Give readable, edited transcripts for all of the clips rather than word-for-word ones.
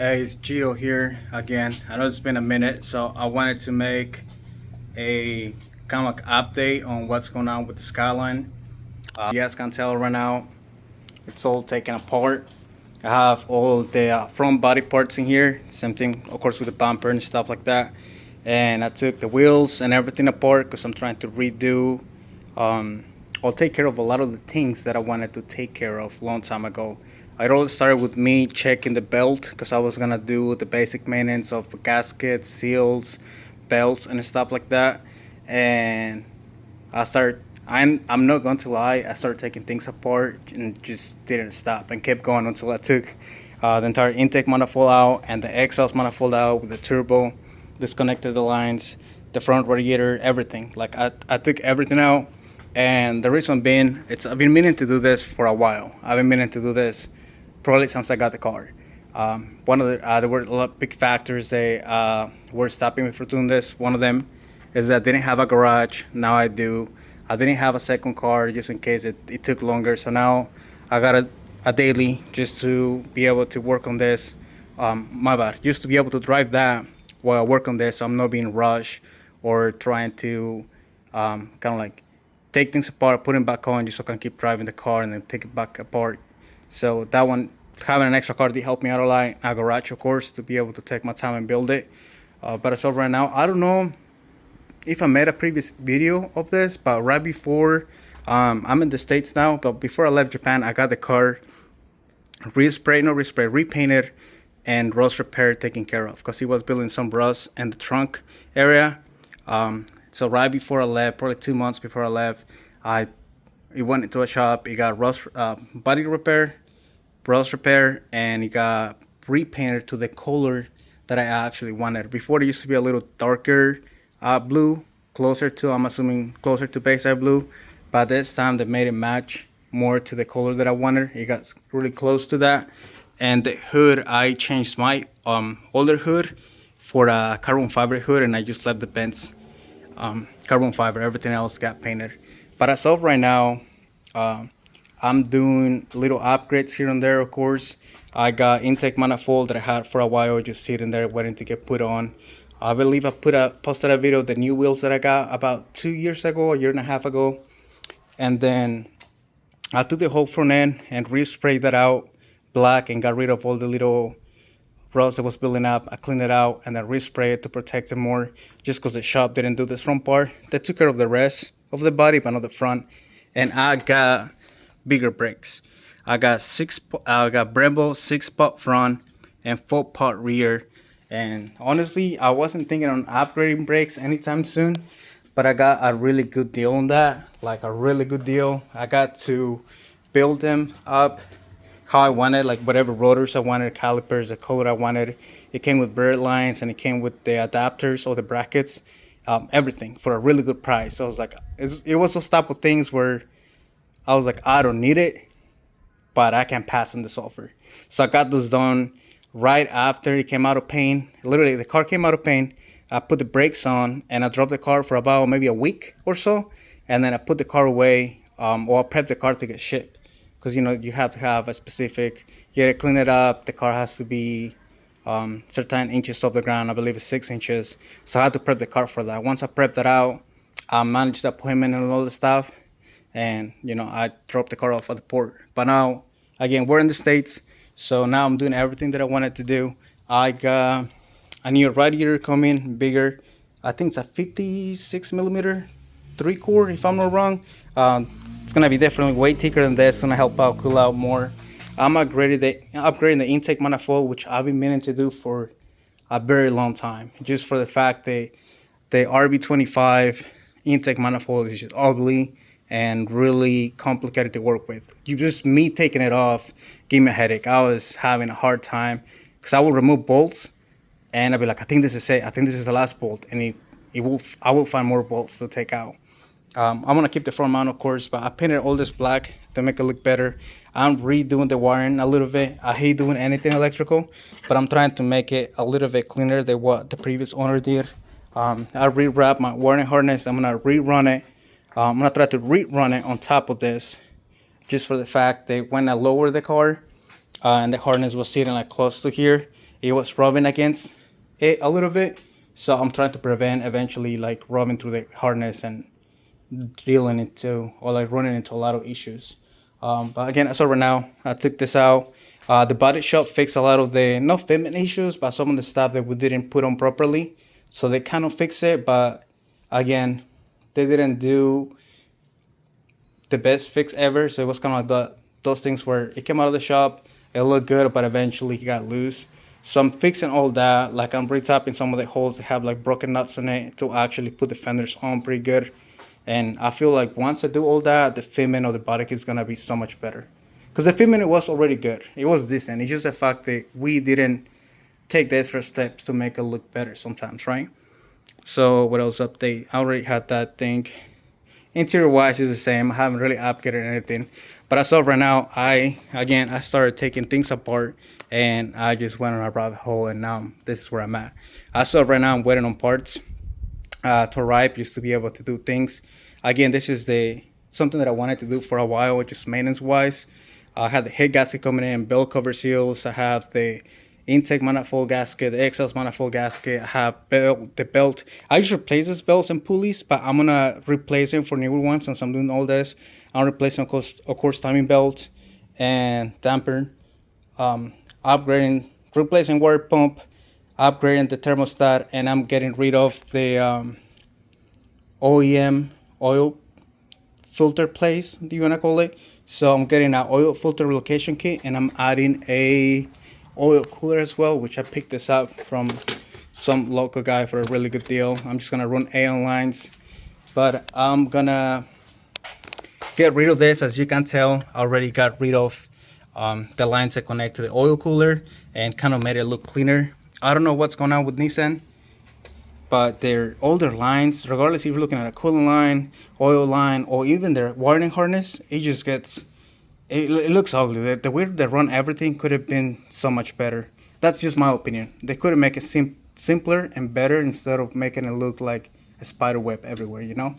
Hey, it's Gio here again. I know it's been a minute, so I wanted to make a kind of like update on what's going on with the Skyline. You guys can tell right now, it's all taken apart. I have all the front body parts in here. Same thing, of course, with the bumper and stuff like that. And I took the wheels and everything apart because I'm trying to redo. Um, I'll take care of a lot of the things that I wanted to take care of a long time ago. It all started with me checking the belt because I was gonna do the basic maintenance of the gaskets, seals, belts, and stuff like that. And I started. I'm not going to lie. I started taking things apart and just didn't stop and kept going until I took the entire intake manifold out and the exhaust manifold out with the turbo, disconnected the lines, the front radiator, everything. Like I took everything out, and the reason being, I've been meaning to do this for a while. I've been meaning to do this probably since I got the car. One of there were a lot of big factors that were stopping me from doing this. One of them is that I didn't have a garage. Now I do. I didn't have a second car just in case it took longer. So now I got a daily just to be able to work on this. My bad. Just to be able to drive that while I work on this, so I'm not being rushed or trying to kind of like take things apart, put them back on, just so I can keep driving the car and then take it back apart. So that one, having an extra car did help me out a lot. A garage, of course, to be able to take my time and build it. But as of right now, I don't know if I made a previous video of this, but right before, I'm in the States now, but before I left Japan, I got the car repainted and rust repair taken care of because he was building some rust in the trunk area. So right before I left, probably 2 months before I left, he went into a shop. He got body repair, rust repair, and he got repainted to the color that I actually wanted. Before it used to be a little darker blue, I'm assuming closer to Bayside blue, but this time they made it match more to the color that I wanted. It got really close to that. And the hood, I changed my older hood for a carbon fiber hood, and I just left the vents carbon fiber. Everything else got painted. But as of right now, I'm doing little upgrades here and there. Of course, I got intake manifold that I had for a while, just sitting there waiting to get put on. I believe I posted a video of the new wheels that I got about 2 years ago, a year and a half ago, and then I took the whole front end and resprayed that out black and got rid of all the little rust that was building up. I cleaned it out and then resprayed it to protect it more, just because the shop didn't do this front part. They took care of the rest of the body, but not the front. And I got bigger brakes. I got Brembo 6-pot front and 4-pot rear. And honestly, I wasn't thinking on upgrading brakes anytime soon, but I got a really good deal on that. Like a really good deal. I got to build them up how I wanted, like whatever rotors I wanted, calipers, the color I wanted. It came with bird lines and it came with the adapters or the brackets, everything for a really good price. So I was like, it was those type of things where I was like, I don't need it, but I can pass on the sulfur. So I got those done right after it came out of paint. Literally, the car came out of paint. I put the brakes on and I dropped the car for about maybe a week or so. And then I put the car away, or I prepped the car to get shipped. Because, you have to have a specific, you gotta clean it up. The car has to be certain inches off the ground. I believe it's 6 inches. So I had to prep the car for that. Once I prepped that out, I managed the appointment and all the stuff. And, I dropped the car off at the port. But now, again, we're in the States. So now I'm doing everything that I wanted to do. I got a new radiator coming, bigger. I think it's a 56 millimeter 3-core, if I'm not wrong. It's gonna be definitely way thicker than this. It's gonna help out, cool out more. I'm upgrading the intake manifold, which I've been meaning to do for a very long time. Just for the fact that the RB25 intake manifold is just ugly and really complicated to work with. Me taking it off gave me a headache. I was having a hard time because I will remove bolts and I'll be like, I think this is it. I think this is the last bolt, and I will find more bolts to take out. I'm gonna keep the front mount, of course, but I painted all this black to make it look better. I'm redoing the wiring a little bit. I hate doing anything electrical, but I'm trying to make it a little bit cleaner than what the previous owner did. I rewrapped my wiring harness. I'm gonna rerun it. I'm gonna try to rerun it on top of this, just for the fact that when I lowered the car and the harness was sitting like close to here, it was rubbing against it a little bit. So I'm trying to prevent eventually like rubbing through the harness and dealing into or like running into a lot of issues. But again, as of right now, I took this out. The body shop fixed a lot of the not fitment issues, but some of the stuff that we didn't put on properly. So they kind of fixed it, but again, they didn't do the best fix ever. So it was kind of like those things where it came out of the shop, it looked good, but eventually it got loose. So I'm fixing all that. Like I'm retapping some of the holes that have like broken nuts in it to actually put the fenders on pretty good. And I feel like once I do all that, the fitment of the body is gonna be so much better. Because the fitment was already good. It was decent. It's just the fact that we didn't take the extra steps to make it look better sometimes, right? So what else update? I already had that thing. Interior wise is the same. I haven't really upgraded anything. But as of right now, I started taking things apart and I just went on a rabbit hole and now this is where I'm at. As of right now, I'm waiting on parts to arrive just to be able to do things. Again, this is something that I wanted to do for a while, just maintenance wise. I had the head gasket coming in, belt cover seals. I have the intake manifold gasket, the exhaust manifold gasket. I have the belt. I just replace these belts and pulleys, but I'm gonna replace them for newer ones since I'm doing all this. I'm replacing, of course, timing belt and damper. Upgrading, replacing water pump, upgrading the thermostat, and I'm getting rid of the OEM oil filter place, do you want to call it? So I'm getting an oil filter relocation kit and I'm adding a oil cooler as well, which I picked this up from some local guy for a really good deal. I'm just gonna run aaah lines, but I'm gonna get rid of this. As you can tell, I already got rid of the lines that connect to the oil cooler and kind of made it look cleaner. I don't know what's going on with Nissan, but their older lines, regardless if you're looking at a coolant line, oil line, or even their wiring harness, it just gets, it looks ugly. The way they run everything could have been so much better. That's just my opinion. They could have made it simpler and better instead of making it look like a spider web everywhere, you know?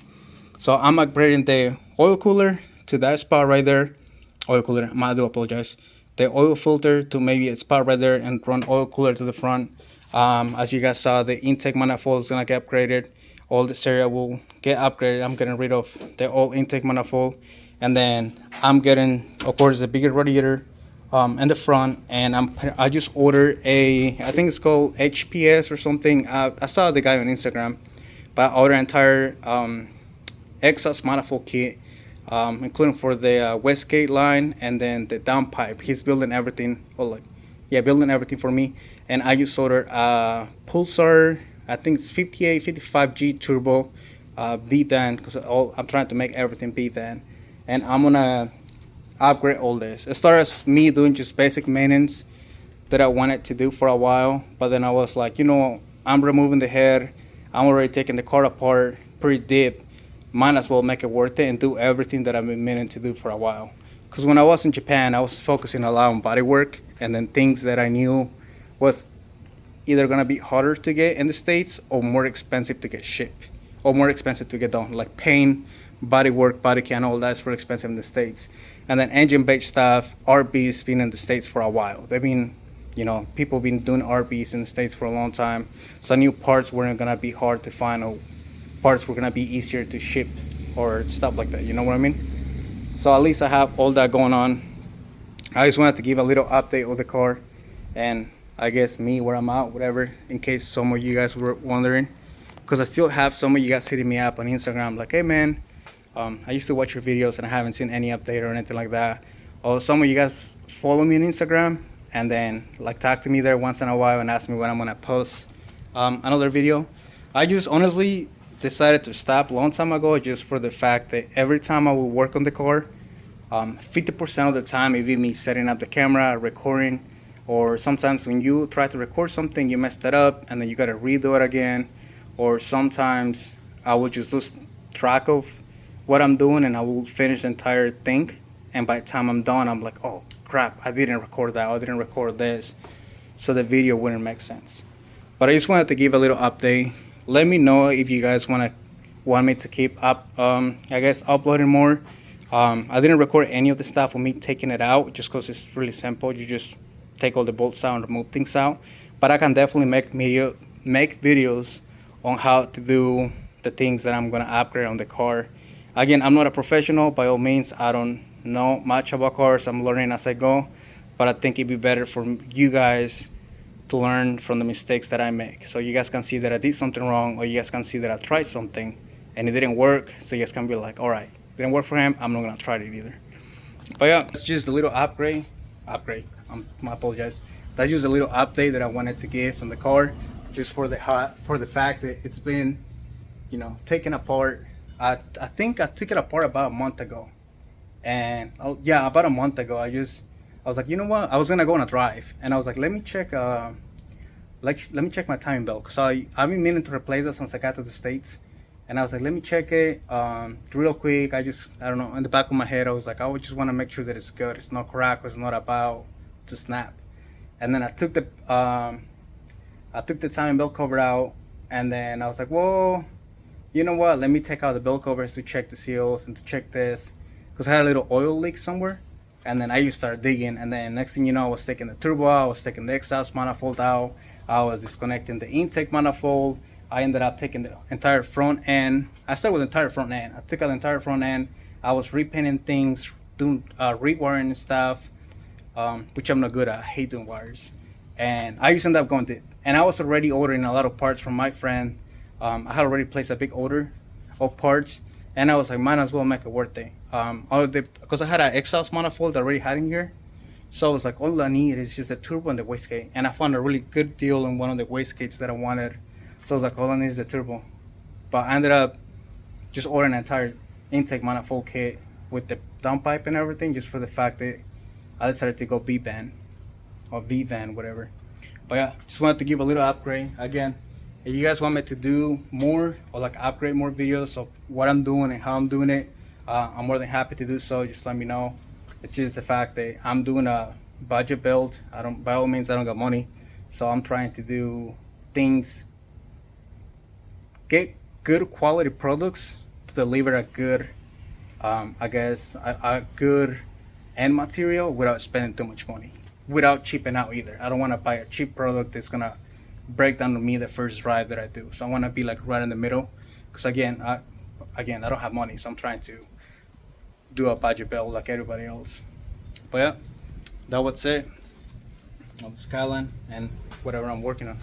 So I'm upgrading the oil cooler to that spot right there. Oil cooler, I do apologize. The oil filter to maybe a spot right there and run oil cooler to the front. As you guys saw, the intake manifold is gonna get upgraded. All this area will get upgraded. I'm getting rid of the old intake manifold, and then I'm getting, of course, a bigger radiator in the front. And I just ordered I think it's called HPS or something. I saw the guy on Instagram, but I ordered an entire exhaust manifold kit, including for the Westgate line and then the downpipe. He's building everything, building everything for me. And I just ordered a Pulsar, I think it's 5855G turbo B-Dan, because I'm trying to make everything B-Dan. And I'm gonna upgrade all this. It started as me doing just basic maintenance that I wanted to do for a while, but then I was like, you know, I'm removing the head, I'm already taking the car apart pretty deep, might as well make it worth it and do everything that I've been meaning to do for a while. Because when I was in Japan, I was focusing a lot on body work and then things that I knew was either gonna be harder to get in the States or more expensive to get shipped or more expensive to get done, like paint, body work, body can, all that's very expensive in the States. And then engine based stuff, RB's been in the States for a while. They've been, you know, people been doing RB's in the States for a long time. So new parts weren't gonna be hard to find, or parts were gonna be easier to ship or stuff like that, you know what I mean? So at least I have all that going on. I just wanted to give a little update of the car and I guess me where I'm at, whatever, in case some of you guys were wondering, because I still have some of you guys hitting me up on Instagram like, hey man, I used to watch your videos and I haven't seen any update or anything like that. Or some of you guys follow me on Instagram and then like talk to me there once in a while and ask me when I'm gonna post another video. I just honestly decided to stop a long time ago, just for the fact that every time I will work on the car, 50% of the time it be me setting up the camera, recording, or sometimes when you try to record something you mess that up and then you gotta redo it again, or sometimes I will just lose track of what I'm doing and I will finish the entire thing, and by the time I'm done I'm like, oh crap, I didn't record that, I didn't record this, so the video wouldn't make sense. But I just wanted to give a little update. Let me know if you guys want me to keep up, I guess, uploading more. I didn't record any of the stuff with me taking it out just because it's really simple. You just take all the bolts out and remove things out. but I can definitely make videos on how to do the things that I'm gonna upgrade on the car. Again, I'm not a professional by all means. I don't know much about cars. I'm learning as I go, but I think it'd be better for you guys to learn from the mistakes that I make. So you guys can see that I did something wrong, or you guys can see that I tried something and it didn't work. So you guys can be like, all right, didn't work for him. I'm not gonna try it either. But yeah, it's just a little upgrade. I apologize. That's just a little update that I wanted to give on the car, just for the fact that it's been, taken apart. I think I took it apart about a month ago, and yeah, about a month ago, I was like, you know what? I was gonna go on a drive, and I was like, let me check let me check my timing belt, because I've been meaning to replace it since I got to the States. And I was like, let me check it real quick. I don't know, in the back of my head, I was like, I would just want to make sure that it's good. It's not cracked, it's not about to snap. And then I took the timing belt cover out, and then I was like, whoa, you know what? Let me take out the belt covers to check the seals and to check this, because I had a little oil leak somewhere. And then I just started digging, and then next thing you know, I was taking the turbo out, I was taking the exhaust manifold out, I was disconnecting the intake manifold. I ended up taking the entire front end. I started with the entire front end. I took out the entire front end. I was repainting things, doing rewiring and stuff, which I'm not good at. I hate doing wires. And I just ended up going to, and I was already ordering a lot of parts from my friend. I had already placed a big order of parts, and I was like, might as well make it worth it. Because I had an exhaust manifold already had in here. So I was like, all I need is just a turbo and the wastegate. And I found a really good deal on one of the wastegates that I wanted. So I was like, all I need is a turbo. But I ended up just ordering an entire intake manifold kit with the downpipe and everything, just for the fact that I decided to go B-band or V-band, whatever. But yeah, just wanted to give a little upgrade. Again, if you guys want me to do more or like upgrade more videos of what I'm doing and how I'm doing it, I'm more than happy to do so. Just let me know. It's just the fact that I'm doing a budget build. By all means, I don't got money, so I'm trying to do things, get good quality products to deliver a good, a good end material without spending too much money, without cheaping out either. I don't want to buy a cheap product that's gonna break down to me the first drive that I do. So I want to be like right in the middle, because again, I don't have money, so I'm trying to do a budget build like everybody else. But yeah, that was it on the Skyline and whatever I'm working on.